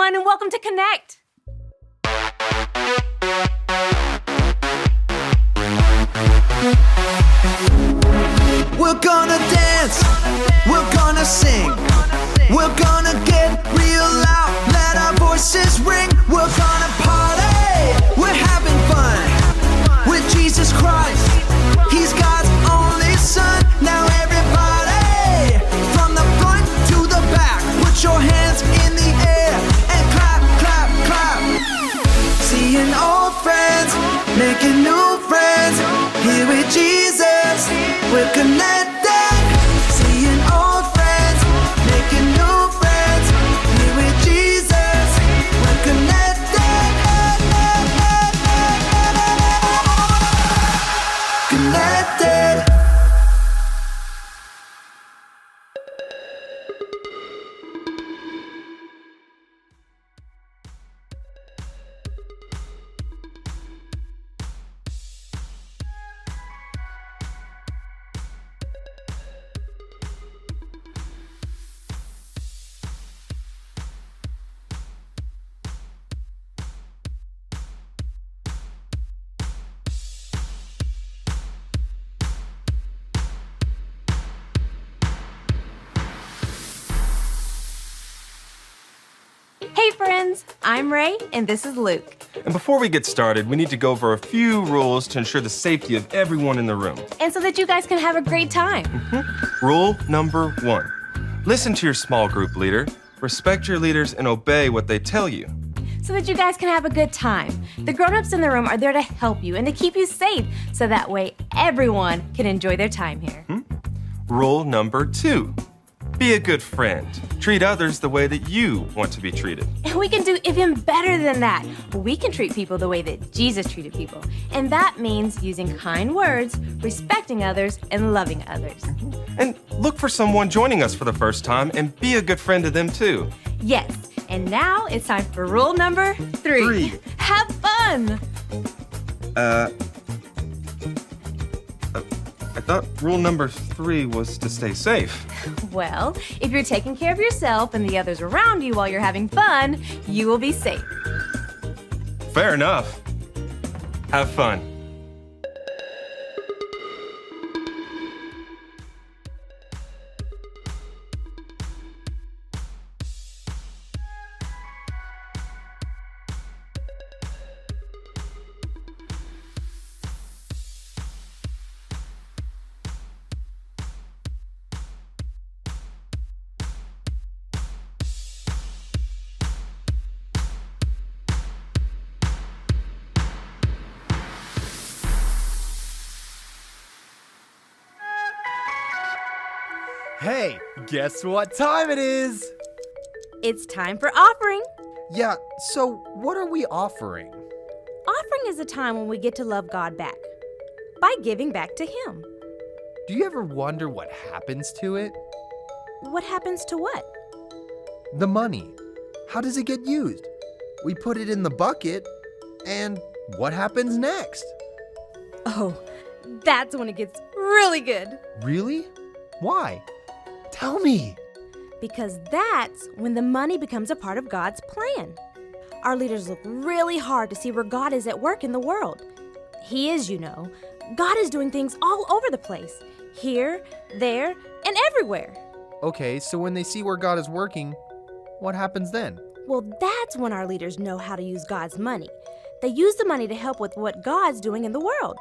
everyone, and welcome to Connect. We're gonna dance, we're gonna sing, we're gonna get real loud, let our voices ring. We're gonna party, we're having fun with Jesus Christ. He's God's only Son. Now everybody, from the front to the back, put your hands in the air and clap, clap, clap. Seeing old friends, making new friends, here with Jesus, we're connected. Seeing old friends, making new friends, here with Jesus, we're connected. Connected. Hey friends, I'm Ray, and this is Luke. And before we get started, we need to go over a few rules to ensure the safety of everyone in the room. And so that you guys can have a great time. Rule number 1. Listen to your small group leader, respect your leaders, and obey what they tell you. So that you guys can have a good time. The grown-ups in the room are there to help you and to keep you safe, so that way everyone can enjoy their time here. Rule number 2. Be a good friend. Treat others the way that you want to be treated. And we can do even better than that. We can treat people the way that Jesus treated people. And that means using kind words, respecting others, and loving others. And look for someone joining us for the first time and be a good friend to them too. Yes, and now it's time for rule number 3. Have fun! I thought rule number 3 was to stay safe. Well, if you're taking care of yourself and the others around you while you're having fun, you will be safe. Fair enough. Have fun. Hey, guess what time it is? It's time for offering. Yeah, so what are we offering? Offering is a time when we get to love God back by giving back to Him. Do you ever wonder what happens to it? What happens to what? The money. How does it get used? We put it in the bucket, and what happens next? Oh, that's when it gets really good. Really? Why? Tell me. Because that's when the money becomes a part of God's plan. Our leaders look really hard to see where God is at work in the world. He is, you know. God is doing things all over the place. Here, there, and everywhere. Okay, so when they see where God is working, what happens then? Well, that's when our leaders know how to use God's money. They use the money to help with what God's doing in the world.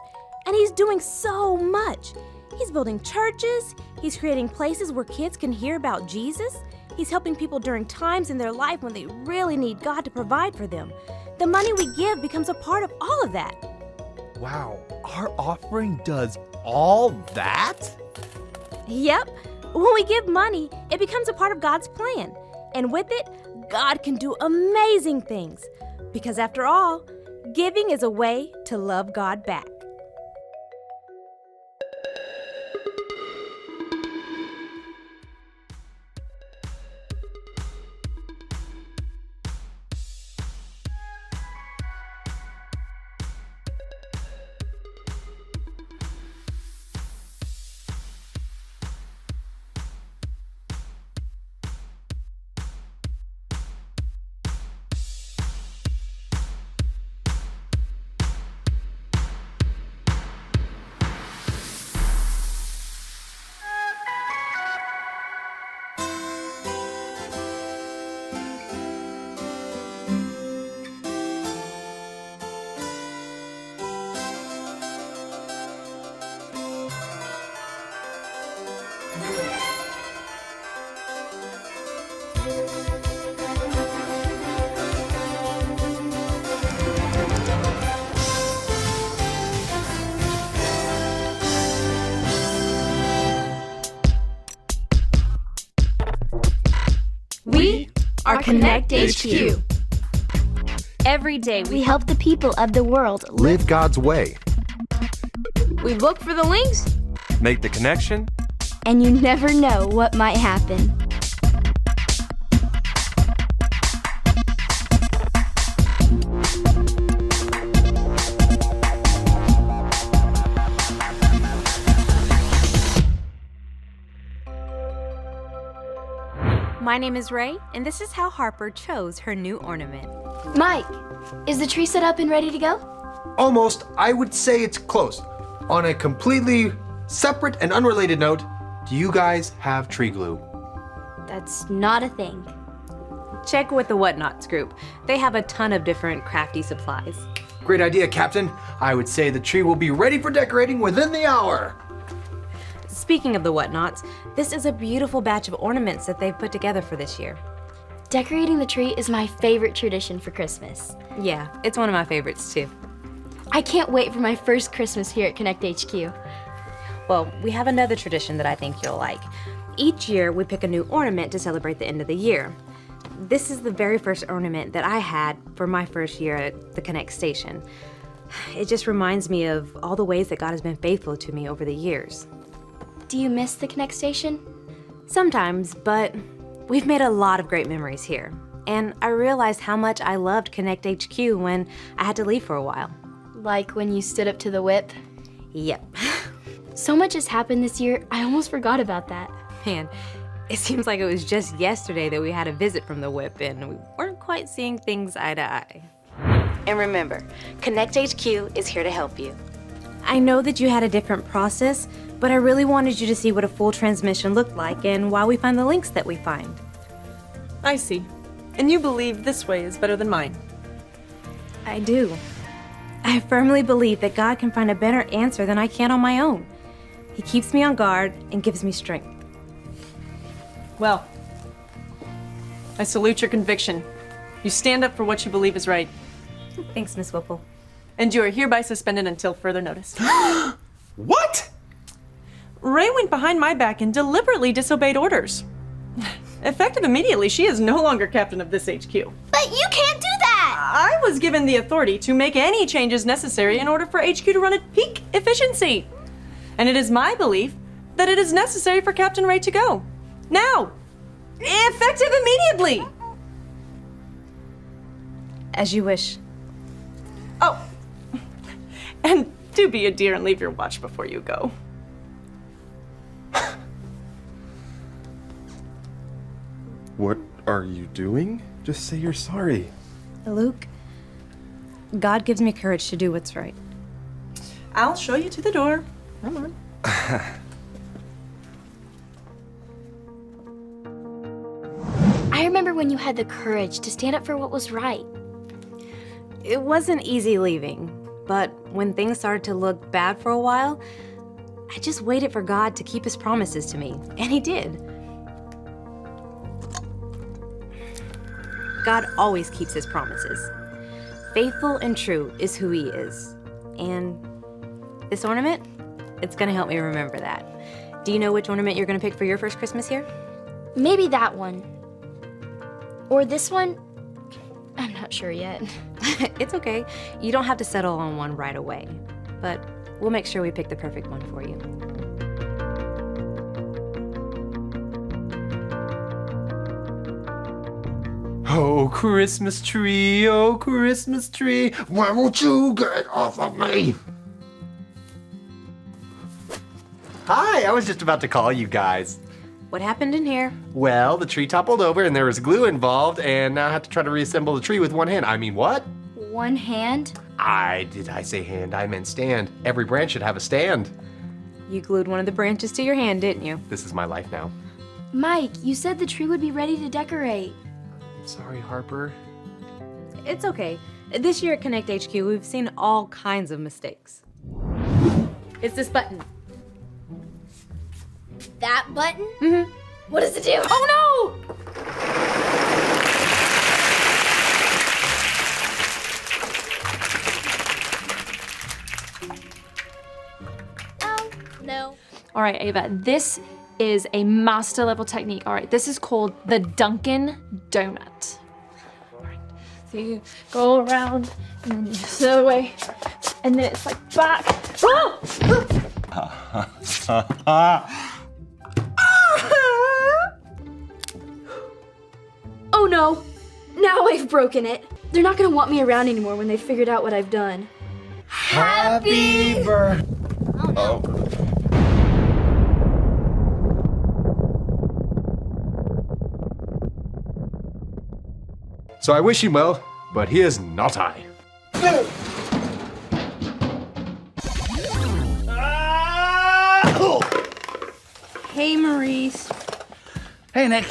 And He's doing so much. He's building churches. He's creating places where kids can hear about Jesus. He's helping people during times in their life when they really need God to provide for them. The money we give becomes a part of all of that. Wow, our offering does all that? Yep. When we give money, it becomes a part of God's plan. And with it, God can do amazing things. Because after all, giving is a way to love God back. We are Connect HQ. Every day We help the people of the world Live God's way. we look for the links. Make the connection. and you never know what might happen. My name is Ray, and this is how Harper chose her new ornament. Mike, is the tree set up and ready to go? Almost, I would say it's close. On a completely separate and unrelated note, do you guys have tree glue? That's not a thing. Check with the Whatnots group. They have a ton of different crafty supplies. Great idea, Captain. I would say the tree will be ready for decorating within the hour. Speaking of the Whatnots, this is a beautiful batch of ornaments that they've put together for this year. Decorating the tree is my favorite tradition for Christmas. Yeah, it's one of my favorites too. I can't wait for my first Christmas here at Connect HQ. Well, we have another tradition that I think you'll like. Each year, we pick a new ornament to celebrate the end of the year. This is the very first ornament that I had for my first year at the Connect station. It just reminds me of all the ways that God has been faithful to me over the years. Do you miss the Connect station? Sometimes, but we've made a lot of great memories here. And I realized how much I loved Connect HQ when I had to leave for a while. Like when you stood up to the whip? Yep. So much has happened this year, I almost forgot about that. Man, it seems like it was just yesterday that we had a visit from the whip and we weren't quite seeing things eye to eye. And remember, Connect HQ is here to help you. I know that you had a different process, but I really wanted you to see what a full transmission looked like and why we find the links that we find. I see. And you believe this way is better than mine. I do. I firmly believe that God can find a better answer than I can on my own. He keeps me on guard and gives me strength. Well, I salute your conviction. You stand up for what you believe is right. Thanks, Miss Whipple. And you are hereby suspended until further notice. What? Ray went behind my back and deliberately disobeyed orders. Effective immediately, she is no longer captain of this HQ. But you can't do that! I was given the authority to make any changes necessary in order for HQ to run at peak efficiency. And it is my belief that it is necessary for Captain Ray to go. Now! Effective immediately! As you wish. Oh, and do be a dear and leave your watch before you go. What are you doing? Just say you're sorry. Luke, God gives me courage to do what's right. I'll show you to the door. Come on. I remember when you had the courage to stand up for what was right. It wasn't easy leaving, but when things started to look bad for a while, I just waited for God to keep his promises to me, and he did. God always keeps his promises. Faithful and true is who he is. And this ornament, it's gonna help me remember that. Do you know which ornament you're gonna pick for your first Christmas here? Maybe that one. Or this one? I'm not sure yet. It's okay. You don't have to settle on one right away. But we'll make sure we pick the perfect one for you. Oh, Christmas tree, why won't you get off of me? Hi, I was just about to call you guys. What happened in here? Well, the tree toppled over and there was glue involved, and now I have to try to reassemble the tree with one hand. I mean, what? One hand? Did I say hand? I meant stand. Every branch should have a stand. You glued one of the branches to your hand, didn't you? This is my life now. Mike, you said the tree would be ready to decorate. Sorry, Harper. It's okay. This year at Connect HQ, we've seen all kinds of mistakes. It's this button. That button? Mm-hmm. What does it do? Oh Oh, no. All right, Ava, this is a master level technique. All right, this is called the Dunkin' Donut. All right, so you go around and then you just the other way, and then it's like back. Oh! Oh no! Now I've broken it. They're not gonna want me around anymore when they've figured out what I've done. Happy birthday. Oh. So I wish him well, but here's not I. Hey, Maurice. Hey, Nick.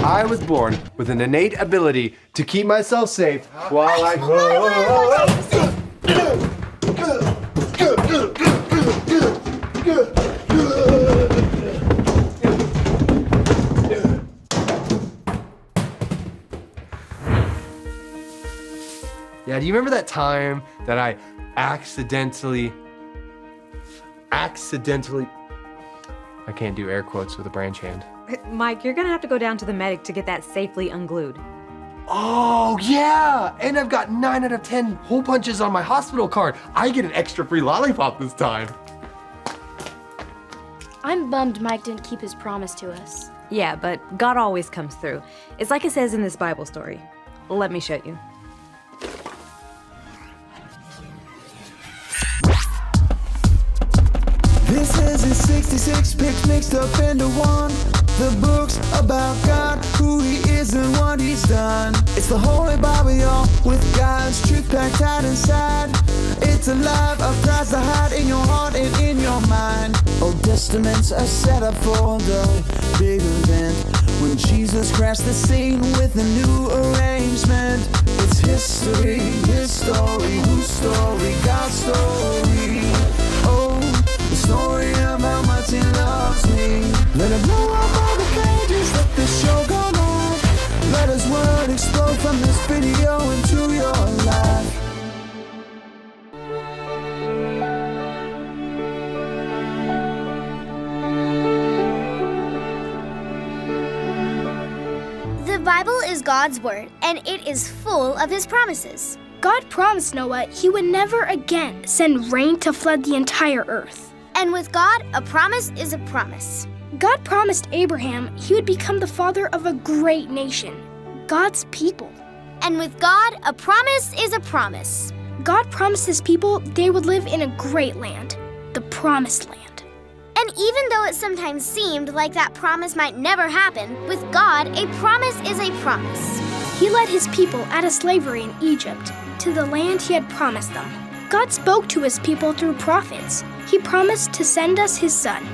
I was born with an innate ability to keep myself safe while I... Yeah, do you remember that time that I accidentally... I can't do air quotes with a branch hand. Mike, you're gonna have to go down to the medic to get that safely unglued. Oh, yeah! And I've got 9 out of 10 hole punches on my hospital card. I get an extra free lollipop this time. I'm bummed Mike didn't keep his promise to us. Yeah, but God always comes through. It's like it says in this Bible story. Let me show you. This is his 66 picks mixed up into one. The books about God, who he is and what he's done. It's the Holy Bible, y'all, with God's truth packed tight inside. It's a life of Christ to hide in your heart and in your mind. Old Testaments are set up for the big event when Jesus crashed the scene with a new arrangement. It's history, his story, whose story, God's story. Oh, the story of how much he loves me. Let it blow up all the pages, let this show go live. Let his word explode from this video into your life. The Bible is God's word, and it is full of his promises. God promised Noah he would never again send rain to flood the entire earth. And with God, a promise is a promise. God promised Abraham he would become the father of a great nation, God's people. And with God, a promise is a promise. God promised his people they would live in a great land, the Promised Land. And even though it sometimes seemed like that promise might never happen, with God, a promise is a promise. He led his people out of slavery in Egypt to the land he had promised them. God spoke to his people through prophets. He promised to send us his son,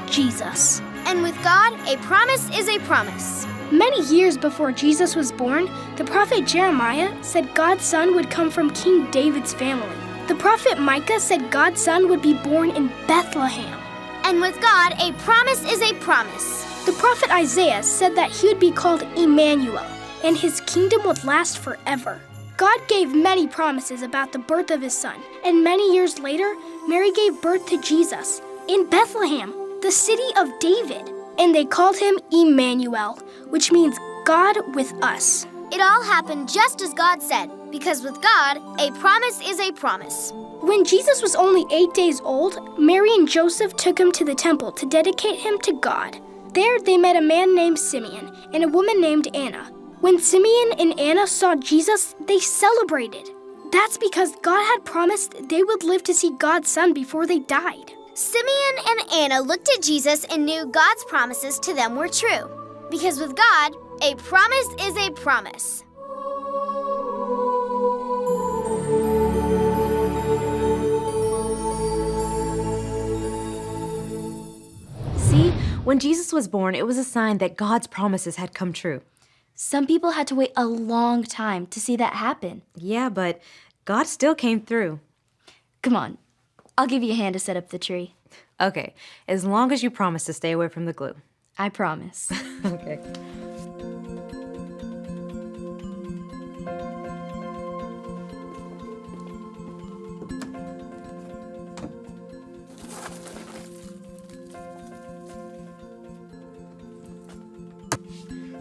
Jesus. And with God, a promise is a promise. Many years before Jesus was born, the prophet Jeremiah said God's son would come from King David's family. The prophet Micah said God's son would be born in Bethlehem. And with God, a promise is a promise. The prophet Isaiah said that he would be called Emmanuel, and his kingdom would last forever. God gave many promises about the birth of his son, and many years later, Mary gave birth to Jesus in Bethlehem, the city of David. And they called him Emmanuel, which means God with us. It all happened just as God said, because with God, a promise is a promise. When Jesus was only 8 days old, Mary and Joseph took him to the temple to dedicate him to God. There they met a man named Simeon and a woman named Anna. When Simeon and Anna saw Jesus, they celebrated. That's because God had promised they would live to see God's son before they died. Simeon and Anna looked at Jesus and knew God's promises to them were true. Because with God, a promise is a promise. See, when Jesus was born, it was a sign that God's promises had come true. Some people had to wait a long time to see that happen. Yeah, but God still came through. Come on, I'll give you a hand to set up the tree. Okay, as long as you promise to stay away from the glue. I promise. Okay.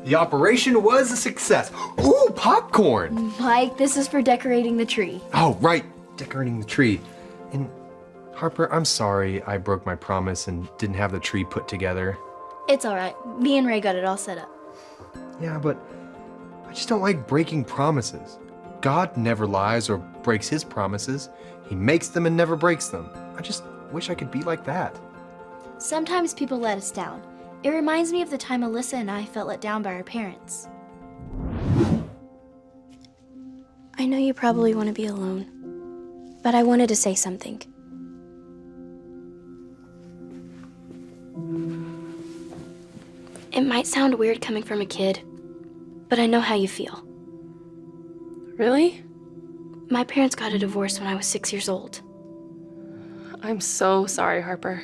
The operation was a success. Ooh, popcorn! Mike, this is for decorating the tree. Oh, right, decorating the tree. And Harper, I'm sorry I broke my promise and didn't have the tree put together. It's all right. Me and Ray got it all set up. Yeah, but I just don't like breaking promises. God never lies or breaks his promises. He makes them and never breaks them. I just wish I could be like that. Sometimes people let us down. It reminds me of the time Alyssa and I felt let down by our parents. I know you probably want to be alone, but I wanted to say something. It might sound weird coming from a kid, but I know how you feel. Really? My parents got a divorce when I was 6 years old. I'm so sorry, Harper.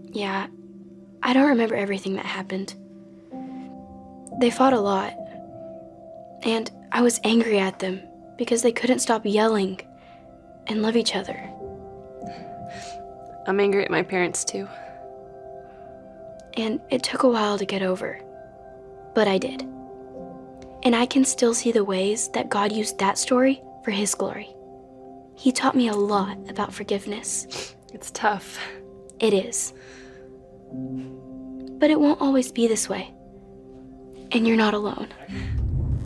Yeah, I don't remember everything that happened. They fought a lot, and I was angry at them because they couldn't stop yelling and love each other. I'm angry at my parents too. And it took a while to get over, but I did. And I can still see the ways that God used that story for his glory. He taught me a lot about forgiveness. It's tough. It is. But it won't always be this way. And you're not alone.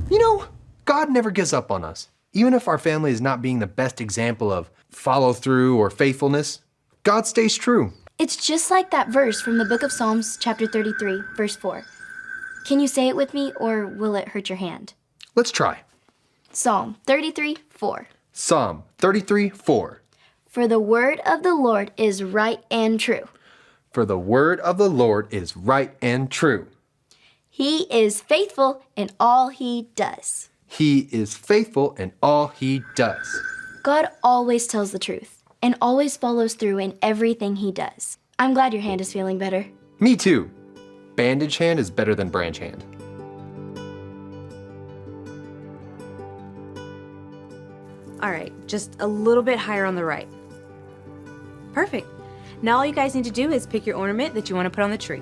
You know, God never gives up on us. Even if our family is not being the best example of follow through or faithfulness, God stays true. It's just like that verse from the book of Psalms, chapter 33, verse 4. Can you say it with me, or will it hurt your hand? Let's try. Psalm 33, 4. Psalm 33, 4. For the word of the Lord is right and true. For the word of the Lord is right and true. He is faithful in all he does. He is faithful in all he does. God always tells the truth and always follows through in everything he does. I'm glad your hand is feeling better. Me too. Bandage hand is better than branch hand. All right, just a little bit higher on the right. Perfect. Now all you guys need to do is pick your ornament that you want to put on the tree.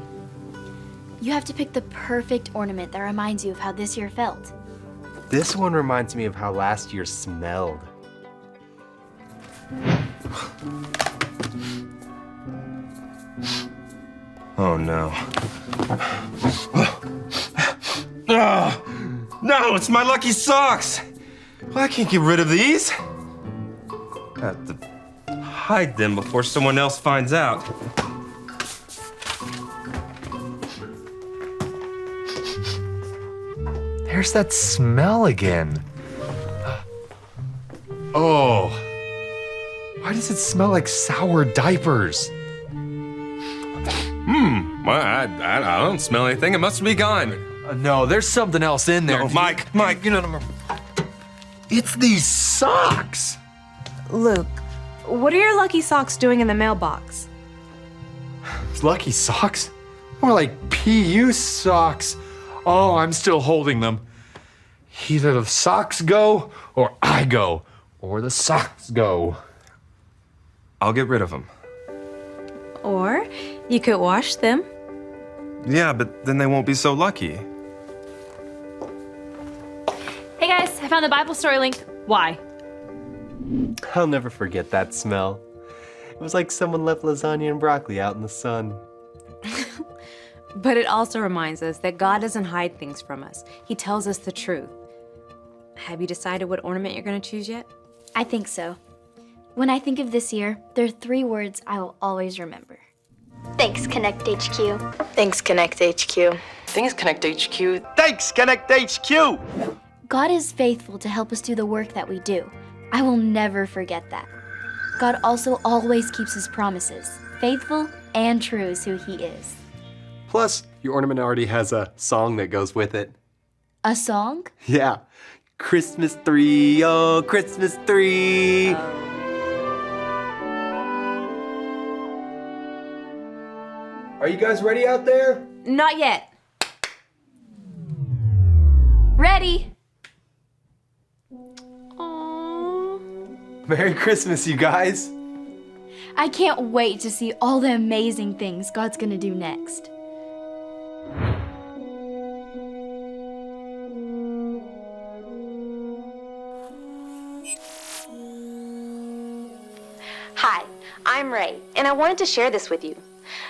You have to pick the perfect ornament that reminds you of how this year felt. This one reminds me of how last year smelled. Oh no. Oh, no, it's my lucky socks! Well, I can't get rid of these. I have to hide them before someone else finds out. There's that smell again. Oh. Why does it smell like sour diapers? Well, I don't smell anything. It must be gone. No, there's something else in there. No, Mike, you know. It's these socks. Luke, what are your lucky socks doing in the mailbox? Lucky socks? More like PU socks. Oh, I'm still holding them. Either the socks go, or I go, or the socks go. I'll get rid of them. Or you could wash them. Yeah, but then they won't be so lucky. Hey guys, I found the Bible story link. Why? I'll never forget that smell. It was like someone left lasagna and broccoli out in the sun. But it also reminds us that God doesn't hide things from us. He tells us the truth. Have you decided what ornament you're going to choose yet? I think so. When I think of this year, there are 3 words I will always remember. Thanks, Connect HQ. Thanks, Connect HQ. Thanks, Connect HQ. Thanks, Connect HQ! God is faithful to help us do the work that we do. I will never forget that. God also always keeps his promises. Faithful and true is who he is. Plus, your ornament already has a song that goes with it. A song? Yeah. Christmas tree, oh, Christmas tree. Are you guys ready out there? Not yet. Ready. Merry Christmas, you guys. I can't wait to see all the amazing things God's gonna do next. Hi, I'm Ray, and I wanted to share this with you.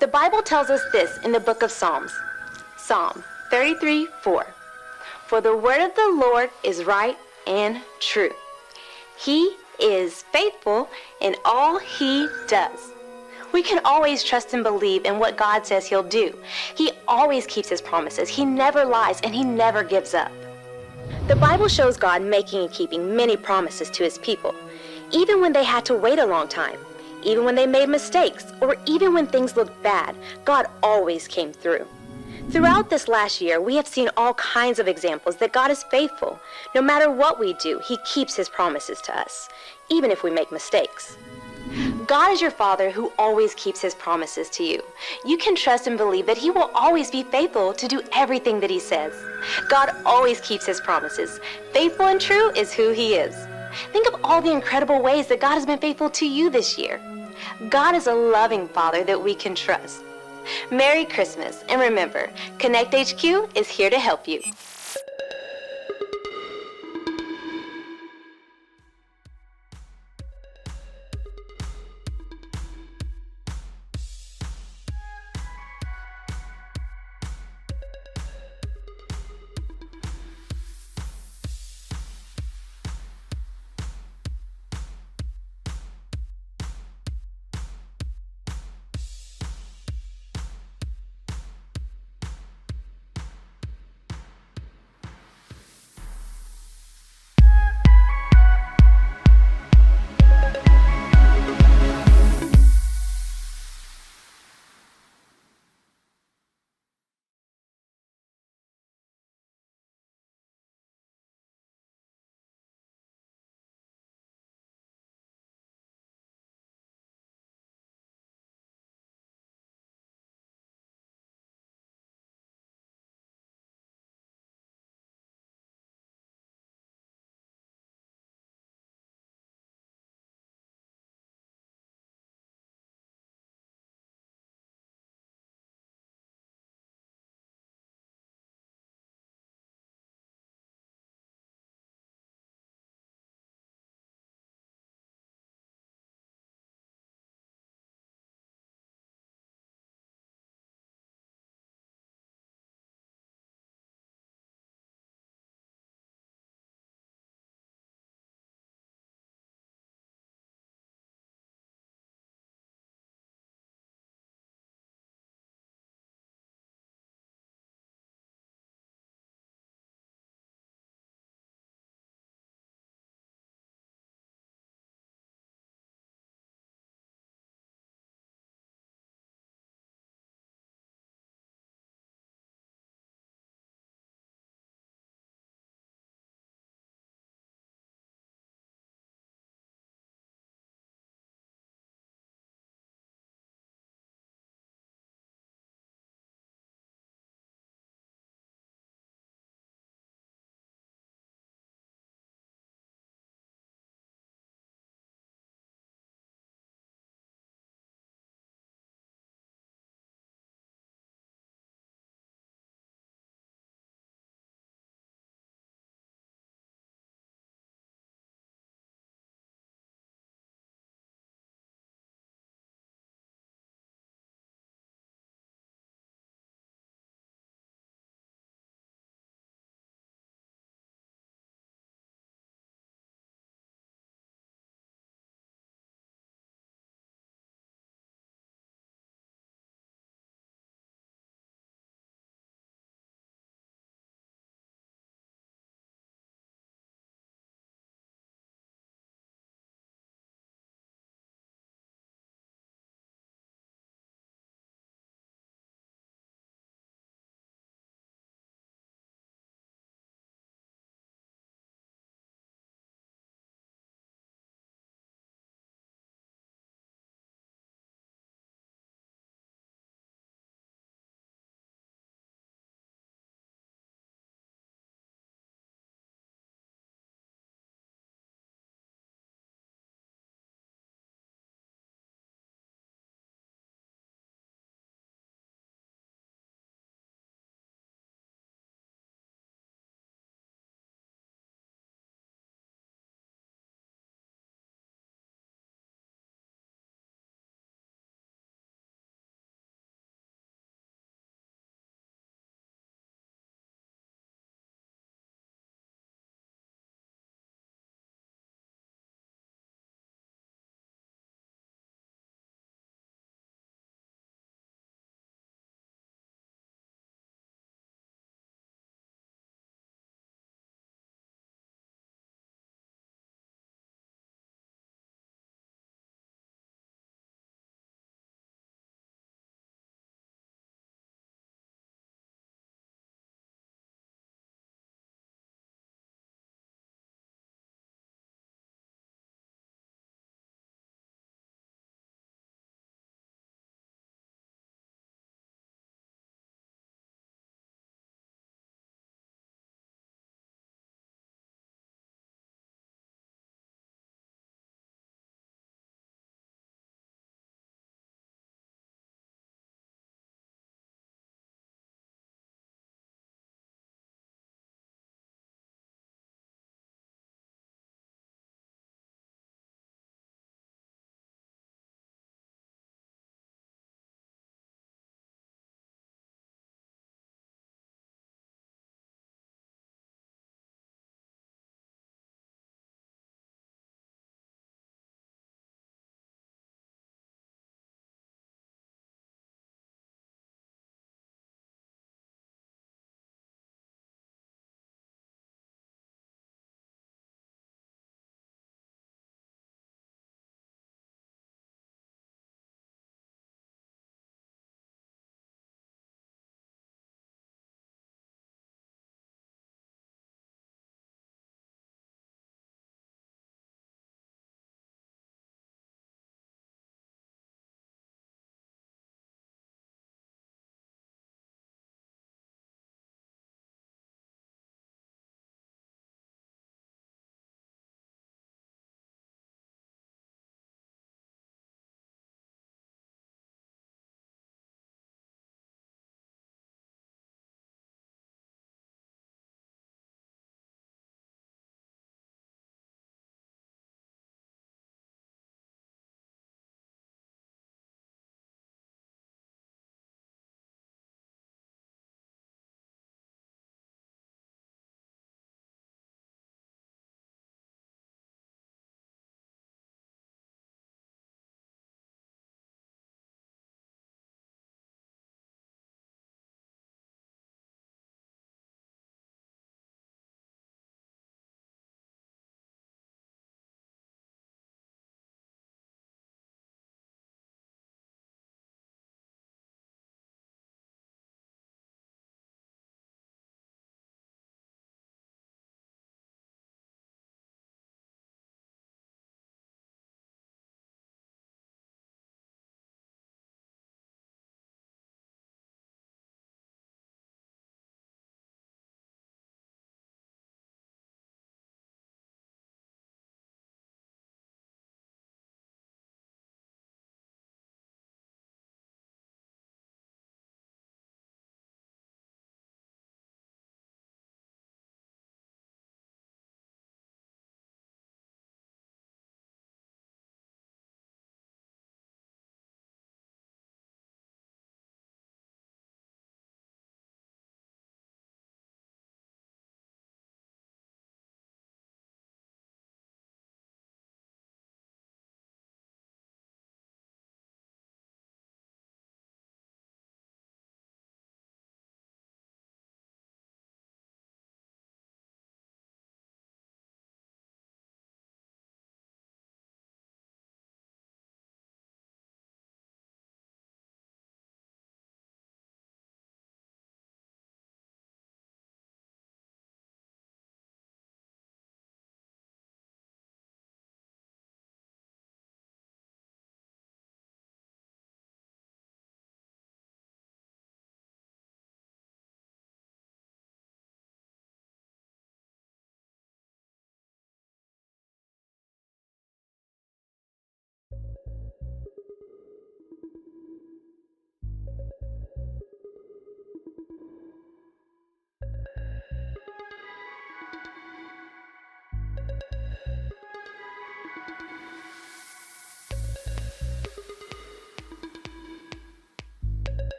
The Bible tells us this in the book of Psalms. Psalm 33:4. For the word of the Lord is right and true. He is faithful in all he does. We can always trust and believe in what God says he'll do. He always keeps his promises. He never lies, and he never gives up. The Bible shows God making and keeping many promises to his people, even when they had to wait a long time, even when they made mistakes, or even when things looked bad, God always came through. Throughout this last year, we have seen all kinds of examples that God is faithful. No matter what we do, he keeps his promises to us, even if we make mistakes. God is your Father who always keeps his promises to you. You can trust and believe that he will always be faithful to do everything that he says. God always keeps his promises. Faithful and true is who he is. Think of all the incredible ways that God has been faithful to you this year. God is a loving Father that we can trust. Merry Christmas, and remember, Connect HQ is here to help you.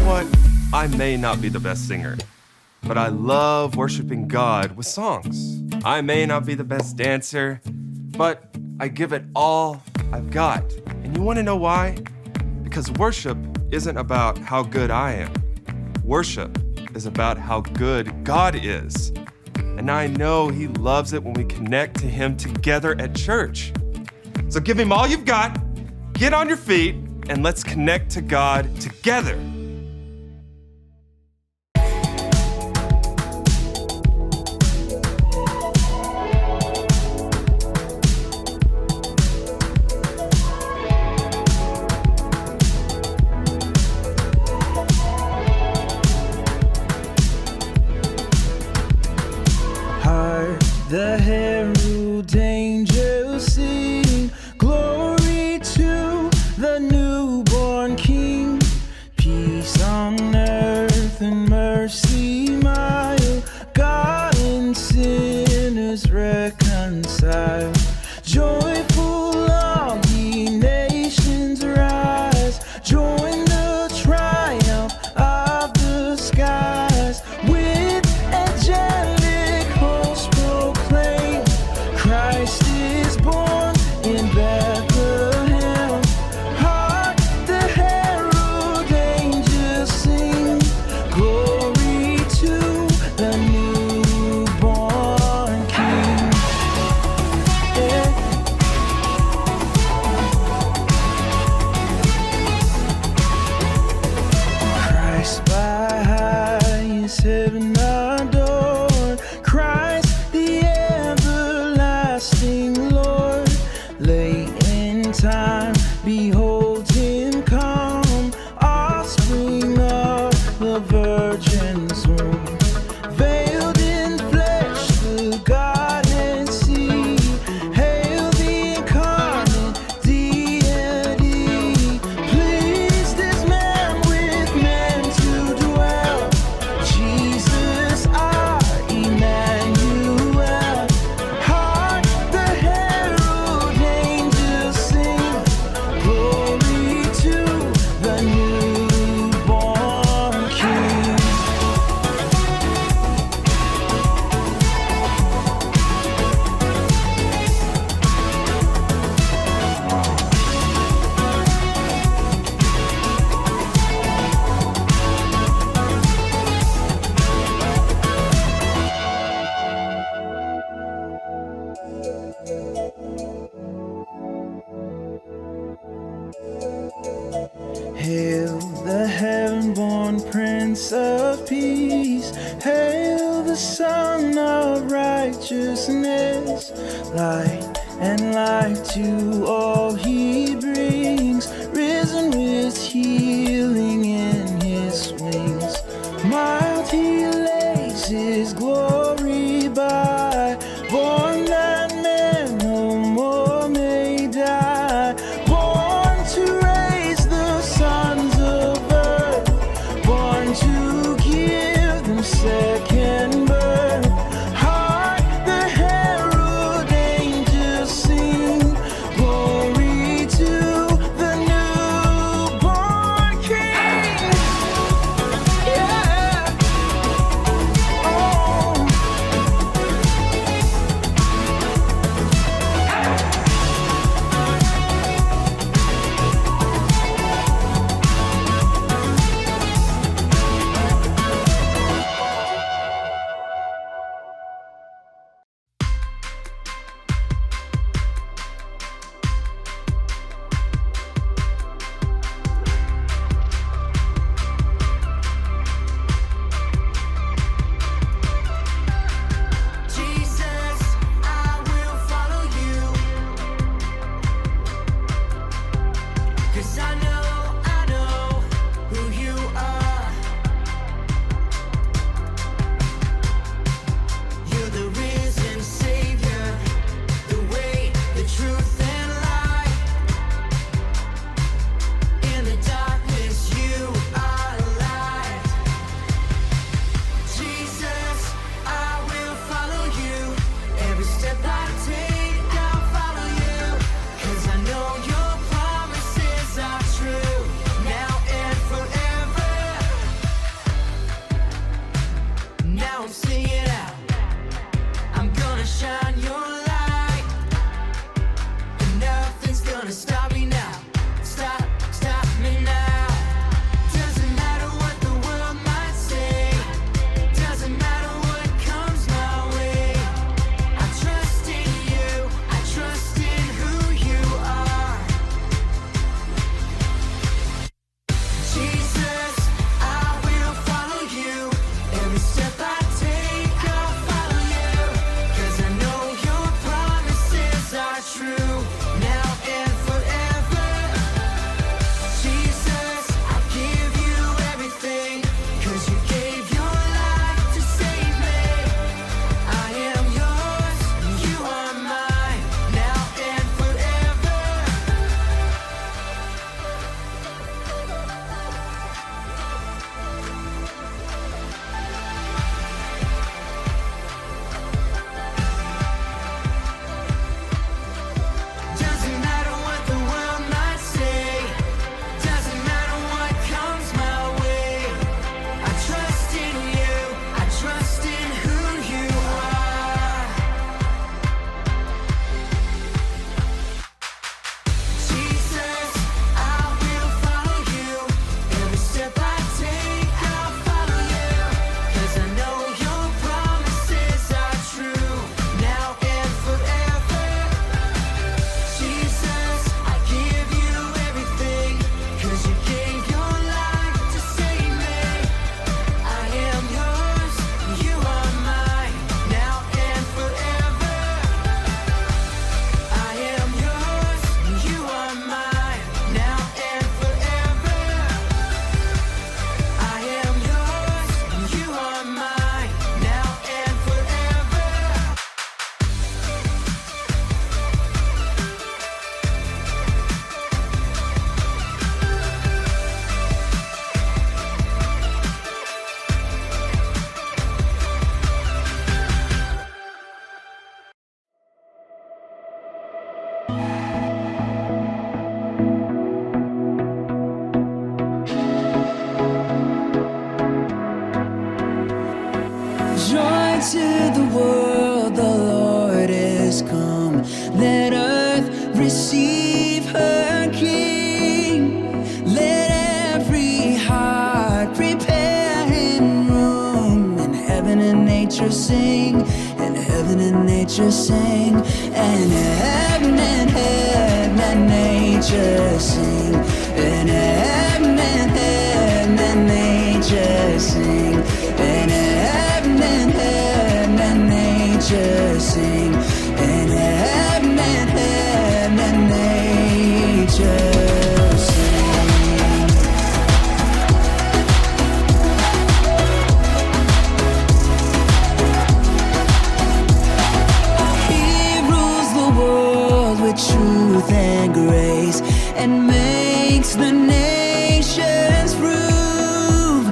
what? I may not be the best singer, but I love worshiping God with songs. I may not be the best dancer, but I give it all I've got. And you want to know why? Because worship isn't about how good I am. Worship is about how good God is. And I know He loves it when we connect to Him together at church. So give Him all you've got, get on your feet, and let's connect to God together. The herald angels sing glory to the newborn King. Peace on earth and mercy mild, God and sinners reconciled. Joyful all ye nations rise, join the triumph of the skies. With angelic hosts proclaim, Christ is born in Bethlehem. Hark, the herald angels sing, glory to the newborn King. Yeah. Christ by highest heaven adored, Christ the everlasting Lord. Late in time, behold Him come, offspring of the Virgin's womb. Veiled in flesh, the Godhead see. Hail the incarnate deity. Pleased is man with men to dwell. Jesus our Emmanuel. Hark, the herald angels sing, glory to the newborn King. Hail the heaven-born Prince of Peace. Hail the Son of Righteousness. Light and life to all He brings. Risen with healing in His wings. Mild He lays His glory by. Born that man no more may die. Born to raise the sons of earth, born to give them second birth. Hark, the herald angels sing, glory to the world, the Lord is come. Let earth receive her King. Let every heart prepare him room. And heaven and nature sing, and heaven and nature sing, and heaven and nature sing, and heaven and nature sing, and heaven and nature sing, and heaven and nature sing. He rules the world with truth and grace, and makes the nations prove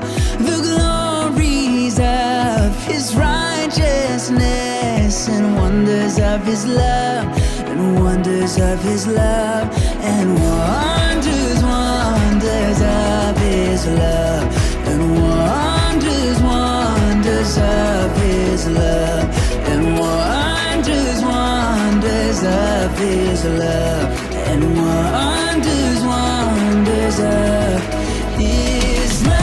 the glories of his righteousness, and wonders of his love, and wonders of his love, and wonders, wonders of his love, and wonders, wonders of his love, and wonders, wonders of his love, and wonders, wonders of his love.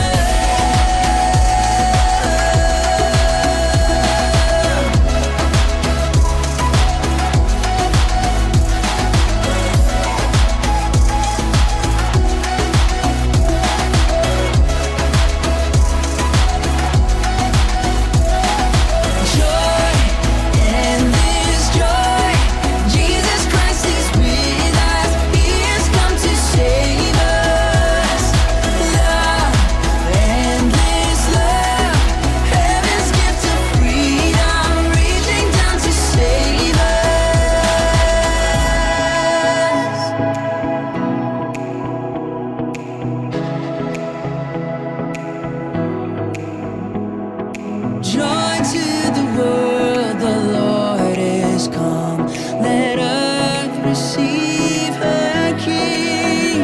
Joy to the world, the Lord is come. Let earth receive her King.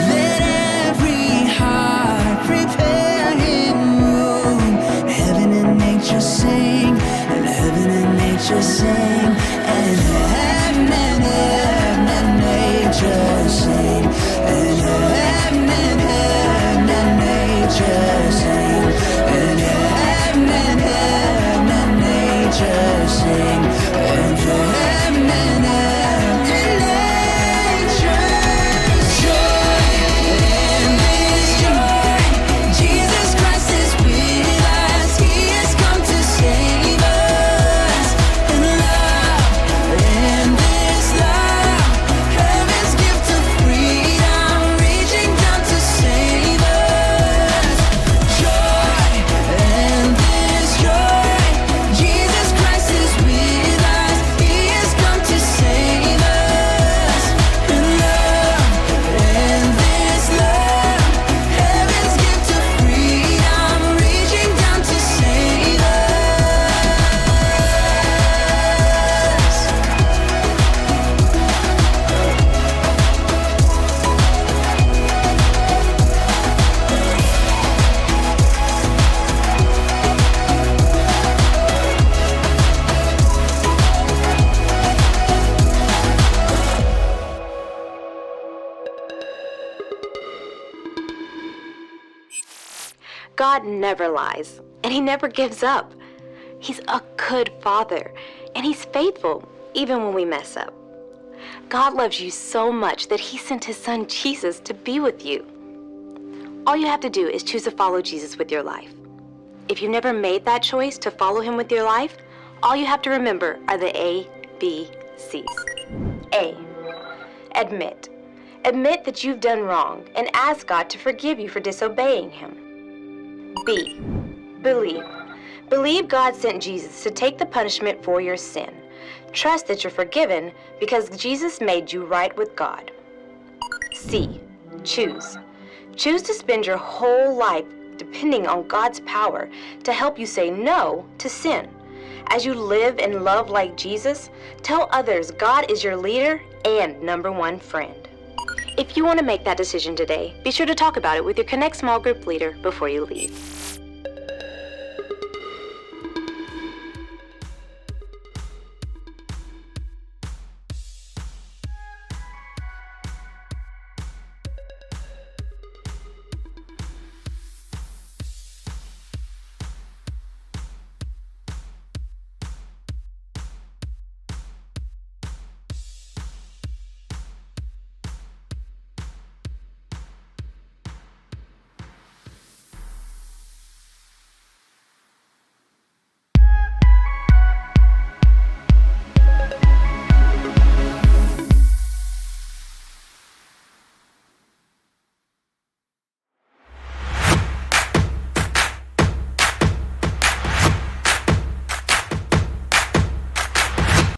Let every heart prepare him room. Heaven and nature sing, and heaven and nature sing, and heaven and nature sing, and heaven and nature sing, and heaven and nature sing, and heaven and nature joy. And this joy, Jesus Christ is with us. He has come to save us. And love, and this love, heaven's gift of freedom, reaching down to save us. Joy, and this joy, Jesus Christ is with us. He has come to save us. And love, and this love, heaven's gift of freedom, reaching down to save us. God never lies, and he never gives up. He's a good father, and he's faithful even when we mess up. God loves you so much that he sent his son Jesus to be with you. All you have to do is choose to follow Jesus with your life. If you've never made that choice to follow him with your life, all you have to remember are the ABCs. A, admit. Admit that you've done wrong and ask God to forgive you for disobeying him. B, believe. Believe God sent Jesus to take the punishment for your sin. Trust that you're forgiven because Jesus made you right with God. C, choose. Choose to spend your whole life depending on God's power to help you say no to sin. As you live and love like Jesus, tell others God is your leader and #1 friend. If you want to make that decision today, be sure to talk about it with your Connect small group leader before you leave.